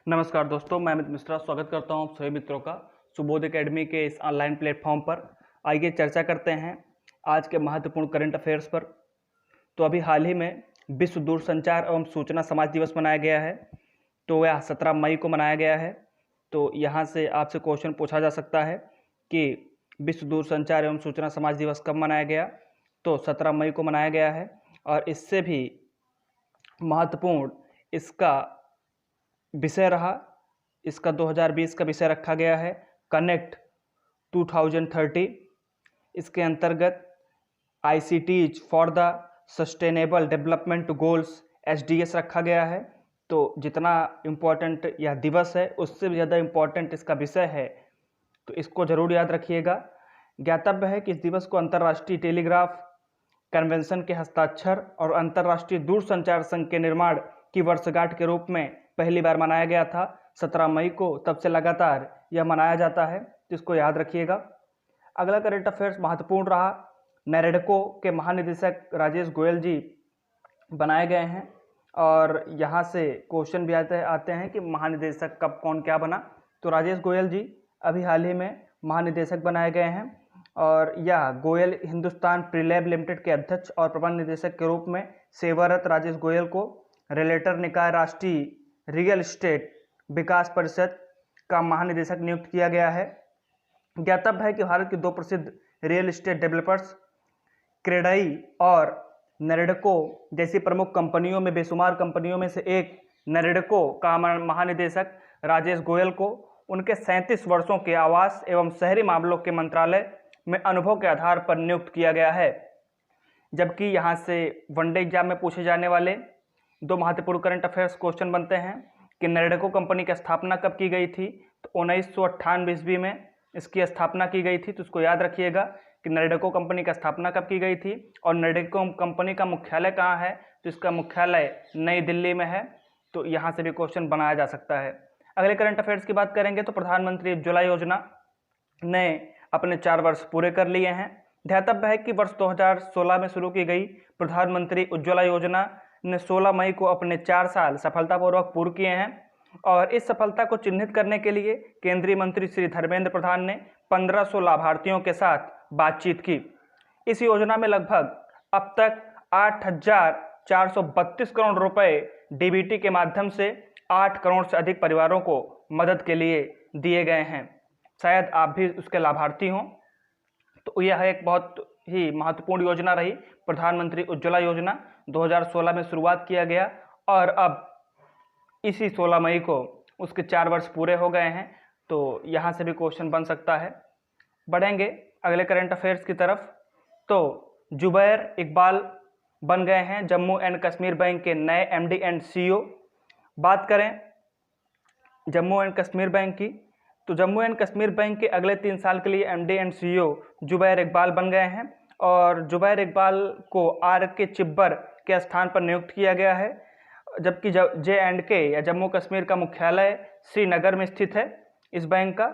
नमस्कार दोस्तों, मैं अमित मिश्रा स्वागत करता हूं आप सभी मित्रों का सुबोध एकेडमी के इस ऑनलाइन प्लेटफॉर्म पर। आइए चर्चा करते हैं आज के महत्वपूर्ण करंट अफेयर्स पर। तो अभी हाल ही में विश्व दूरसंचार एवं सूचना समाज दिवस मनाया गया है। तो यह 17 मई को मनाया गया है। तो यहाँ से आपसे क्वेश्चन पूछा जा सकता है कि विश्व दूरसंचार एवं सूचना समाज दिवस कब मनाया गया। तो 17 मई को मनाया गया है और इससे भी महत्वपूर्ण इसका विषय रहा। इसका 2020 का विषय रखा गया है कनेक्ट 2030। इसके अंतर्गत ICTs for the sustainable development goals SDS रखा गया है। तो जितना इम्पोर्टेंट यह दिवस है उससे भी ज़्यादा इम्पोर्टेंट इसका विषय है, तो इसको ज़रूर याद रखिएगा। ज्ञातव्य है कि इस दिवस को अंतर्राष्ट्रीय टेलीग्राफ कन्वेंशन के हस्ताक्षर और अंतर्राष्ट्रीय दूरसंचार संघ के निर्माण की वर्षगांठ के रूप में पहली बार मनाया गया था 17 मई को। तब से लगातार यह मनाया जाता है, जिसको याद रखिएगा। अगला करंट अफेयर्स महत्वपूर्ण रहा। नैरेडको के महानिदेशक राजेश गोयल जी बनाए गए हैं और यहाँ से क्वेश्चन भी आते हैं कि महानिदेशक कब कौन क्या बना। तो राजेश गोयल जी अभी हाल ही में महानिदेशक बनाए गए हैं और यह गोयल हिंदुस्तान प्रीलैब लिमिटेड के अध्यक्ष और प्रबंध निदेशक के रूप में सेवारत राजेश गोयल को रिलेटर निकाय राष्ट्रीय रियल एस्टेट विकास परिषद का महानिदेशक नियुक्त किया गया है। ज्ञातव्य है कि भारत के दो प्रसिद्ध रियल एस्टेट डेवलपर्स क्रेडाई और नैरेडको जैसी प्रमुख कंपनियों में बेशुमार कंपनियों में से एक नैरेडको का महानिदेशक राजेश गोयल को उनके 37 वर्षों के आवास एवं शहरी मामलों के मंत्रालय में अनुभव के आधार पर नियुक्त किया गया है। जबकि यहाँ से वनडे एग्जाम में पूछे जाने वाले दो महत्वपूर्ण करंट अफेयर्स क्वेश्चन बनते हैं कि नैरेडको कंपनी की स्थापना कब की गई थी। तो 1998 ईस्वी में इसकी स्थापना की गई थी। तो इसको याद रखिएगा कि नैरेडको कंपनी की स्थापना कब की गई थी और नैरेडको कंपनी का मुख्यालय कहाँ है। तो इसका मुख्यालय नई दिल्ली में है। तो यहाँ से भी क्वेश्चन बनाया जा सकता है। अगले करंट अफेयर्स की बात करेंगे तो प्रधानमंत्री उज्ज्वला योजना ने अपने 4 वर्ष पूरे कर लिए हैं। ध्यातव्य है कि वर्ष 2016 में शुरू की गई प्रधानमंत्री उज्ज्वला योजना ने 16 मई को अपने 4 साल सफलतापूर्वक पूर्ण किए हैं और इस सफलता को चिन्हित करने के लिए केंद्रीय मंत्री श्री धर्मेंद्र प्रधान ने 1500 लाभार्थियों के साथ बातचीत की। इस योजना में लगभग अब तक 8,432 करोड़ रुपए DBT के माध्यम से 8 करोड़ से अधिक परिवारों को मदद के लिए दिए गए हैं। शायद आप भी उसके लाभार्थी हों। तो यह एक बहुत ही महत्वपूर्ण योजना रही। प्रधानमंत्री उज्ज्वला योजना 2016 में शुरुआत किया गया और अब इसी 16 मई को उसके 4 वर्ष पूरे हो गए हैं। तो यहाँ से भी क्वेश्चन बन सकता है। बढ़ेंगे अगले करंट अफेयर्स की तरफ। तो जुबैर इकबाल बन गए हैं जम्मू एंड कश्मीर बैंक के नए MD एंड CEO। बात करें जम्मू एंड कश्मीर बैंक की, तो जम्मू एंड कश्मीर बैंक के अगले 3 साल के लिए MD and CEO Zubair Iqbal बन गए हैं और जुबैर इकबाल को RK चिब्बर के स्थान पर नियुक्त किया गया है। जबकि J&K या जम्मू कश्मीर का मुख्यालय श्रीनगर में स्थित है इस बैंक का।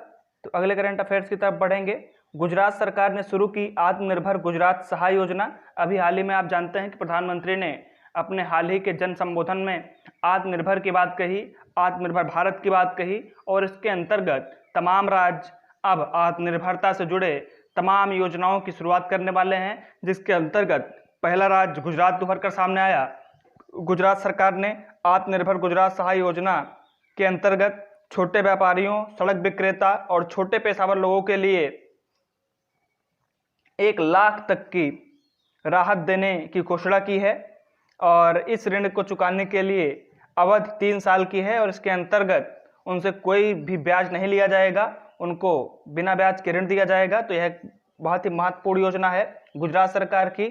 तो अगले करंट अफेयर्स की तरफ बढ़ेंगे। गुजरात सरकार ने शुरू की आत्मनिर्भर गुजरात सहाय योजना। अभी हाल ही में आप जानते हैं कि प्रधानमंत्री ने अपने हाल ही के जन संबोधन में आत्मनिर्भर की बात कही, आत्मनिर्भर भारत की बात कही और इसके अंतर्गत तमाम राज्य अब आत्मनिर्भरता से जुड़े तमाम योजनाओं की शुरुआत करने वाले हैं, जिसके अंतर्गत पहला राज्य गुजरात उभर कर सामने आया। गुजरात सरकार ने आत्मनिर्भर गुजरात सहाय योजना के अंतर्गत छोटे व्यापारियों, सड़क विक्रेता और छोटे पेशेवर लोगों के लिए 1 लाख तक की राहत देने की घोषणा की है और इस ऋण को चुकाने के लिए अवधि 3 साल की है और इसके अंतर्गत उनसे कोई भी ब्याज नहीं लिया जाएगा, उनको बिना ब्याज के ऋण दिया जाएगा। तो यह बहुत ही महत्वपूर्ण योजना है गुजरात सरकार की।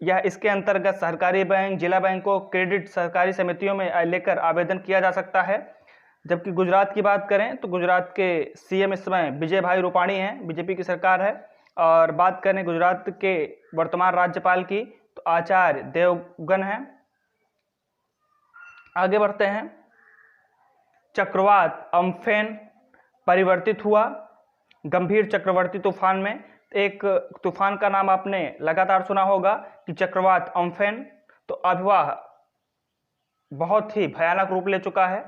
यह इसके अंतर्गत सरकारी बैंक, जिला बैंकों, क्रेडिट सहकारी समितियों में लेकर आवेदन किया जा सकता है। जबकि गुजरात की बात करें तो गुजरात के CM इस समय विजय भाई रूपाणी हैं, BJP की सरकार है। और बात करें गुजरात के वर्तमान राज्यपाल की तो आचार्य देवगन हैं। आगे बढ़ते हैं। चक्रवात अम्फेन परिवर्तित हुआ गंभीर चक्रवर्ती तूफान में। एक तूफान का नाम आपने लगातार सुना होगा कि चक्रवात अम्फेन। तो अभी वह बहुत ही भयानक रूप ले चुका है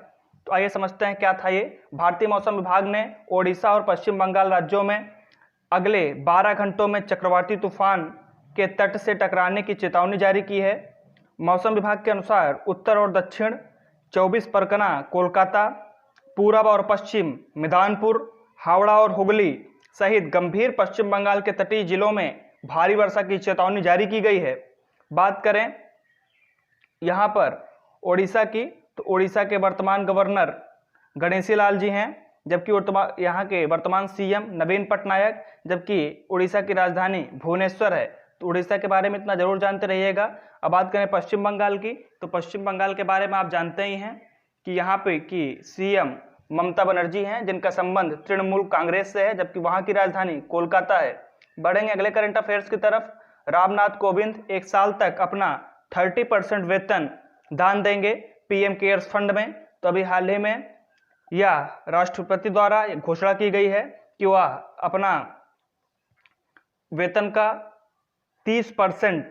तो आइए समझते हैं क्या था ये। भारतीय मौसम विभाग ने ओडिशा और पश्चिम बंगाल राज्यों में अगले 12 घंटों में चक्रवाती तूफान के तट से टकराने की चेतावनी जारी की है। मौसम विभाग के अनुसार उत्तर और दक्षिण 24 परगना, कोलकाता, पूरब और पश्चिम मिदनापुर, हावड़ा और हुगली सहित गंभीर पश्चिम बंगाल के तटीय जिलों में भारी वर्षा की चेतावनी जारी की गई है। बात करें यहाँ पर ओडिशा की, तो ओडिशा के वर्तमान गवर्नर गणेशी लाल जी हैं, जबकि यहाँ के वर्तमान सीएम नवीन पटनायक, जबकि उड़ीसा की राजधानी भुवनेश्वर है। तो उड़ीसा के बारे में इतना जरूर जानते रहिएगा। अब बात करें पश्चिम बंगाल की, तो पश्चिम बंगाल के बारे में आप जानते ही हैं कि यहाँ पे की सीएम ममता बनर्जी हैं, जिनका संबंध तृणमूल कांग्रेस से है, जबकि वहाँ की राजधानी कोलकाता है। बढ़ेंगे अगले करंट अफेयर्स की तरफ। रामनाथ कोविंद 1 साल तक अपना 30% वेतन दान देंगे पीएम केयर्स फंड में। तो अभी हाल ही में यह राष्ट्रपति द्वारा घोषणा की गई है कि वह अपना वेतन का 30%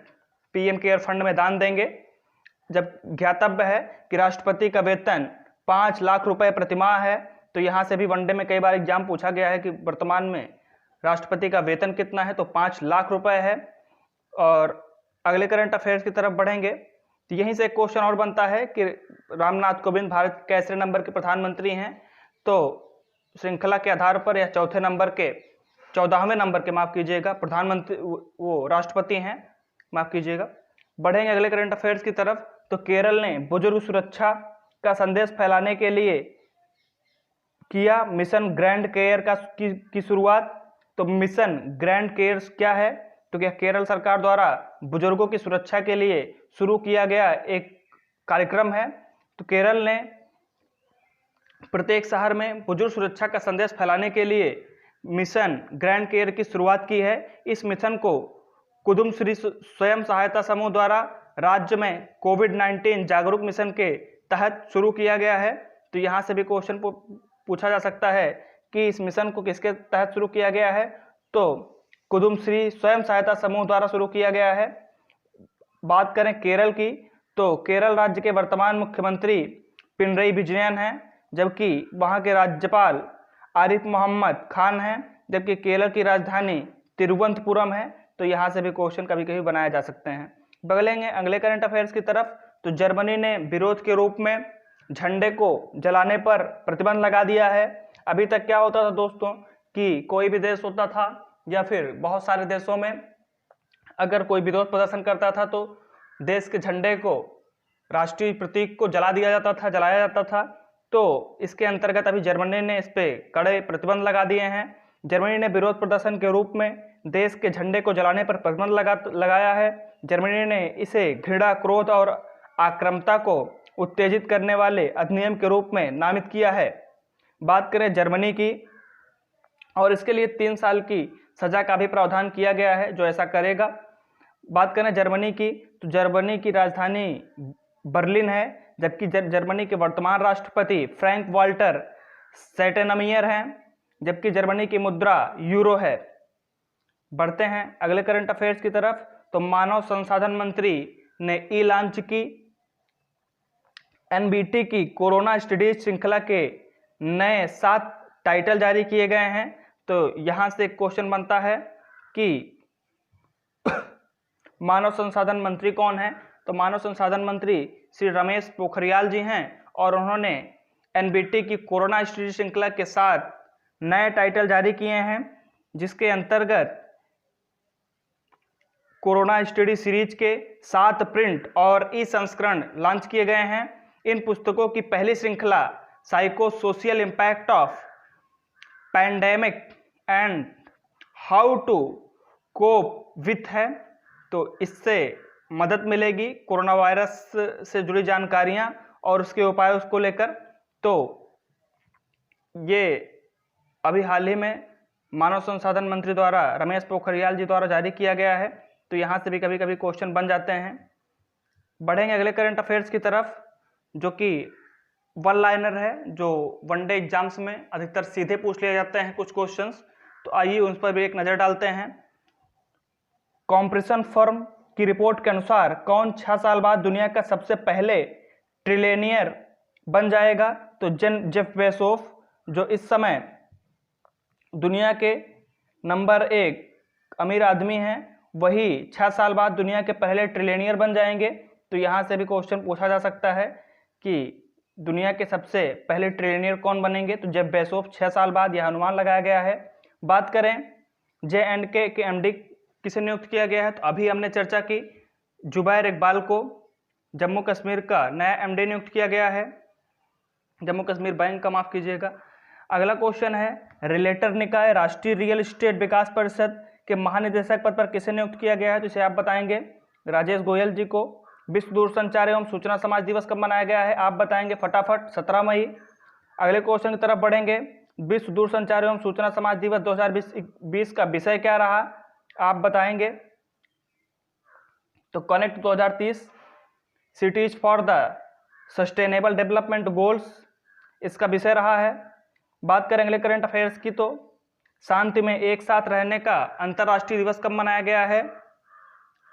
पीएम केयर फंड में दान देंगे। जब ज्ञातव्य है कि राष्ट्रपति का वेतन 5 लाख रुपए प्रतिमाह है। तो यहाँ से भी वनडे में कई बार एग्जाम पूछा गया है कि वर्तमान में राष्ट्रपति का वेतन कितना है, तो 5 लाख रुपए है। और अगले करंट अफेयर्स की तरफ बढ़ेंगे तो यहीं से एक क्वेश्चन और बनता है कि रामनाथ कोविंद भारत के कैसे नंबर के प्रधानमंत्री हैं। तो श्रृंखला के आधार पर यह 14वें नंबर के माफ कीजिएगा प्रधानमंत्री, वो राष्ट्रपति हैं, माफ कीजिएगा। बढ़ेंगे अगले करंट अफेयर्स की तरफ। तो केरल ने बुजुर्ग सुरक्षा का संदेश फैलाने के लिए किया मिशन ग्रैंड केयर की शुरुआत। तो मिशन ग्रैंड केयर क्या है? तो क्या केरल सरकार द्वारा बुजुर्गों की सुरक्षा के लिए शुरू किया गया एक कार्यक्रम है। तो केरल ने प्रत्येक शहर में बुजुर्ग सुरक्षा का संदेश फैलाने के लिए मिशन ग्रैंड केयर की शुरुआत की है। इस मिशन को कुदुम्श्री स्वयं सहायता समूह द्वारा राज्य में कोविड-19 जागरूक मिशन के तहत शुरू किया गया है। तो यहाँ से भी क्वेश्चन पूछा जा सकता है कि इस मिशन को किसके तहत शुरू किया गया है। तो कुदुम्श्री स्वयं सहायता समूह द्वारा शुरू किया गया है। बात करें केरल की, तो केरल राज्य के वर्तमान मुख्यमंत्री पिनरई विजयन हैं, जबकि वहाँ के राज्यपाल आरिफ मोहम्मद खान हैं, जबकि केरल की राजधानी तिरुवनंतपुरम है। तो यहाँ से भी क्वेश्चन कभी कभी बनाए जा सकते हैं। बगलेंगे अगले करंट अफेयर्स की तरफ। तो जर्मनी ने विरोध के रूप में झंडे को जलाने पर प्रतिबंध लगा दिया है। अभी तक क्या होता था दोस्तों कि कोई भी देश होता था या फिर बहुत सारे देशों में अगर कोई विरोध प्रदर्शन करता था तो देश के झंडे को, राष्ट्रीय प्रतीक को जलाया जाता था। तो इसके अंतर्गत अभी जर्मनी ने इस पे कड़े प्रतिबंध लगा दिए हैं। जर्मनी ने विरोध प्रदर्शन के रूप में देश के झंडे को जलाने पर प्रतिबंध लगाया है। जर्मनी ने इसे घृणा, क्रोध और आक्रामकता को उत्तेजित करने वाले अधिनियम के रूप में नामित किया है। बात करें जर्मनी की, और इसके लिए 3 साल की सजा का भी प्रावधान किया गया है जो ऐसा करेगा। बात करें जर्मनी की, तो जर्मनी की राजधानी बर्लिन है, जबकि जर्मनी के वर्तमान राष्ट्रपति फ्रैंक वाल्टर स्टेइनमायर हैं, जबकि जर्मनी की मुद्रा यूरो है। बढ़ते हैं अगले करंट अफेयर्स की तरफ। तो मानव संसाधन मंत्री ने लॉन्च की एनबीटी की कोरोना स्टडीज श्रृंखला के नए 7 टाइटल जारी किए गए हैं। तो यहाँ से एक क्वेश्चन बनता है कि मानव संसाधन मंत्री कौन है। तो मानव संसाधन मंत्री श्री रमेश पोखरियाल जी हैं, और उन्होंने एनबीटी की कोरोना स्टडी श्रृंखला के 7 नए टाइटल जारी किए हैं, जिसके अंतर्गत कोरोना स्टडी सीरीज के 7 प्रिंट और ई संस्करण लॉन्च किए गए हैं। इन पुस्तकों की पहली श्रृंखला psychosocial impact of pandemic and how to cope with है। तो इससे मदद मिलेगी कोरोना वायरस से जुड़ी जानकारियां और उसके उपाय उसको लेकर। तो ये अभी हाल ही में मानव संसाधन मंत्री द्वारा रमेश पोखरियाल जी द्वारा जारी किया गया है। तो यहाँ से भी कभी कभी क्वेश्चन बन जाते हैं। बढ़ेंगे अगले करंट अफेयर्स की तरफ, जो कि वन लाइनर है, जो वनडे एग्जाम्स में अधिकतर सीधे पूछ लिए जाते हैं कुछ क्वेश्चंस। तो आइए उन पर भी एक नज़र डालते हैं। कॉम्प्रेशन फर्म की रिपोर्ट के अनुसार कौन 6 साल बाद दुनिया का सबसे पहले ट्रिलियनियर बन जाएगा तो जेफ बेजोस जो इस समय दुनिया के नंबर 1 अमीर आदमी हैं, वही 6 साल बाद दुनिया के पहले ट्रिलियनियर बन जाएंगे। तो यहाँ से भी क्वेश्चन पूछा जा सकता है कि दुनिया के सबसे पहले ट्रिलियनियर कौन बनेंगे, तो जेफ बेजोस 6 साल बाद यह अनुमान लगाया गया है। बात करें J&K के MD किसे नियुक्त किया गया है, तो अभी हमने चर्चा की जुबैर इकबाल को जम्मू कश्मीर का नया MD नियुक्त किया गया है, जम्मू कश्मीर बैंक का, माफ कीजिएगा। अगला क्वेश्चन है रिलेटर निकाय राष्ट्रीय रियल एस्टेट विकास परिषद के महानिदेशक पद पर किसे नियुक्त किया गया है, तो इसे आप बताएंगे राजेश गोयल जी को। विश्व दूरसंचार एवं सूचना समाज दिवस कब मनाया गया है, आप बताएंगे फटाफट 17 मई। अगले क्वेश्चन की तरफ बढ़ेंगे। विश्व दूरसंचार एवं सूचना समाज दिवस 2020 का विषय क्या रहा, आप बताएंगे तो connect 2030 cities for the sustainable development goals इसका विषय रहा है। बात करें अगले करंट अफेयर्स की, तो शांति में एक साथ रहने का अंतर्राष्ट्रीय दिवस कब मनाया गया है,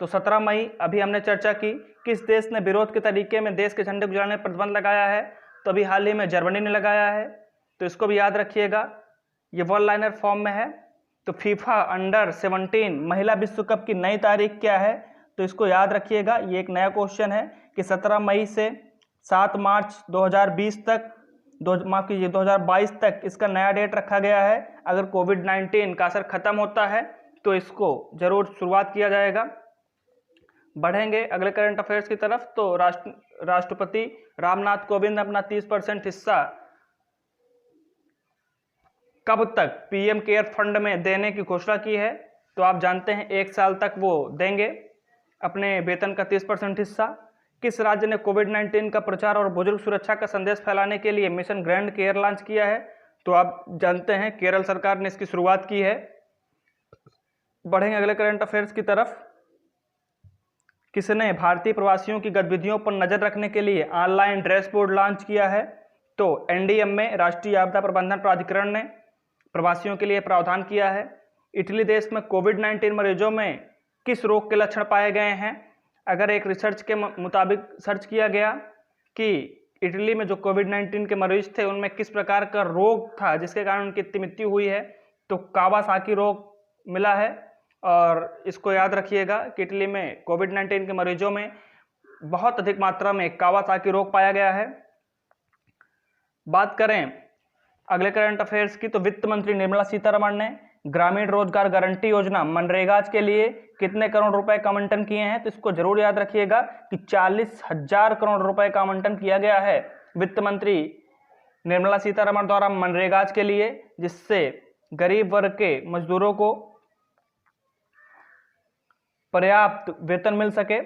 तो 17 मई। अभी हमने चर्चा की किस देश ने विरोध के तरीके में देश के झंडे गुजराने पर प्रतिबंध लगाया है, तो अभी हाल ही में जर्मनी ने लगाया है, तो इसको भी याद रखिएगा, ये वन लाइनर फॉर्म में है। तो फीफा अंडर 17 महिला विश्व कप की नई तारीख क्या है, तो इसको याद रखिएगा, ये एक नया क्वेश्चन है कि 17 मई से 7 मार्च 2020 तक 2022 तक इसका नया डेट रखा गया है। अगर कोविड-19 का असर खत्म होता है तो इसको जरूर शुरुआत किया जाएगा। बढ़ेंगे अगले करंट अफेयर्स की तरफ, तो राष्ट्रपति रामनाथ कोविंद ने अपना 30% हिस्सा कब तक पीएम केयर फंड में देने की घोषणा की है, तो आप जानते हैं 1 साल तक वो देंगे अपने वेतन का 30% हिस्सा। किस राज्य ने कोविड-19 का प्रचार और बुजुर्ग सुरक्षा का संदेश फैलाने के लिए मिशन ग्रैंड केयर लॉन्च किया है, तो आप जानते हैं केरल सरकार ने इसकी शुरुआत की है। बढ़ेंगे अगले करंट अफेयर्स की तरफ। किसने भारतीय प्रवासियों की गतिविधियों पर नजर रखने के लिए ऑनलाइन डैशबोर्ड लॉन्च किया है, तो एनडीएमए राष्ट्रीय आपदा प्रबंधन प्राधिकरण ने प्रवासियों के लिए प्रावधान किया है। इटली देश में कोविड-19 मरीजों में किस रोग के लक्षण पाए गए हैं, अगर एक रिसर्च के मुताबिक सर्च किया गया कि इटली में जो कोविड-19 के मरीज थे उनमें किस प्रकार का रोग था जिसके कारण उनकी इतनी मृत्यु हुई है, तो कावासाकी रोग मिला है। और इसको याद रखिएगा कि इटली में कोविड-19 के मरीजों में बहुत अधिक मात्रा में कावासाकी रोग पाया गया है। बात करें अगले करंट अफेयर्स की, तो वित्त मंत्री निर्मला सीतारमण ने ग्रामीण रोजगार गारंटी योजना मनरेगा के लिए कितने करोड़ रुपए का आवंटन किए हैं, तो इसको जरूर याद रखिएगा कि 40,000 करोड़ रुपए का आवंटन किया गया है वित्त मंत्री निर्मला सीतारमण द्वारा मनरेगा के लिए, जिससे गरीब वर्ग के मजदूरों को पर्याप्त वेतन मिल सके।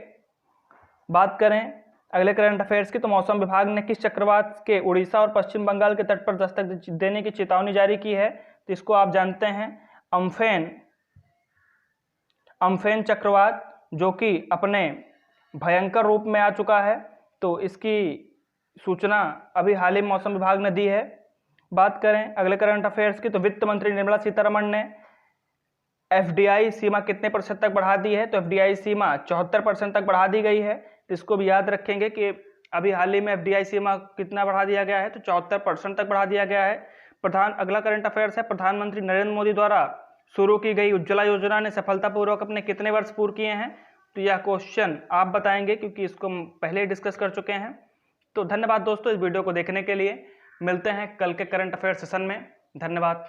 बात करें अगले करंट अफेयर्स की, तो मौसम विभाग ने किस चक्रवात के उड़ीसा और पश्चिम बंगाल के तट पर दस्तक देने की चेतावनी जारी की है, तो इसको आप जानते हैं अम्फेन चक्रवात, जो कि अपने भयंकर रूप में आ चुका है, तो इसकी सूचना अभी हाल ही मौसम विभाग ने दी है। बात करें अगले करंट अफेयर्स की, तो वित्त मंत्री निर्मला सीतारमण ने एफडीआई सीमा कितने प्रतिशत तक बढ़ा दी है, तो एफडीआई सीमा 74% तक बढ़ा दी गई है। तो इसको भी याद रखेंगे कि अभी हाल ही में एफडीआई सीमा कितना बढ़ा दिया गया है, तो 74% तक बढ़ा दिया गया है। अगला करंट अफेयर्स है, प्रधानमंत्री नरेंद्र मोदी द्वारा शुरू की गई उज्ज्वला योजना ने सफलतापूर्वक अपने कितने वर्ष पूर्ण किए हैं, तो यह क्वेश्चन आप बताएंगे क्योंकि इसको हम पहले ही डिस्कस कर चुके हैं। तो धन्यवाद दोस्तों इस वीडियो को देखने के लिए। मिलते हैं कल के करंट अफेयर सेशन में। धन्यवाद।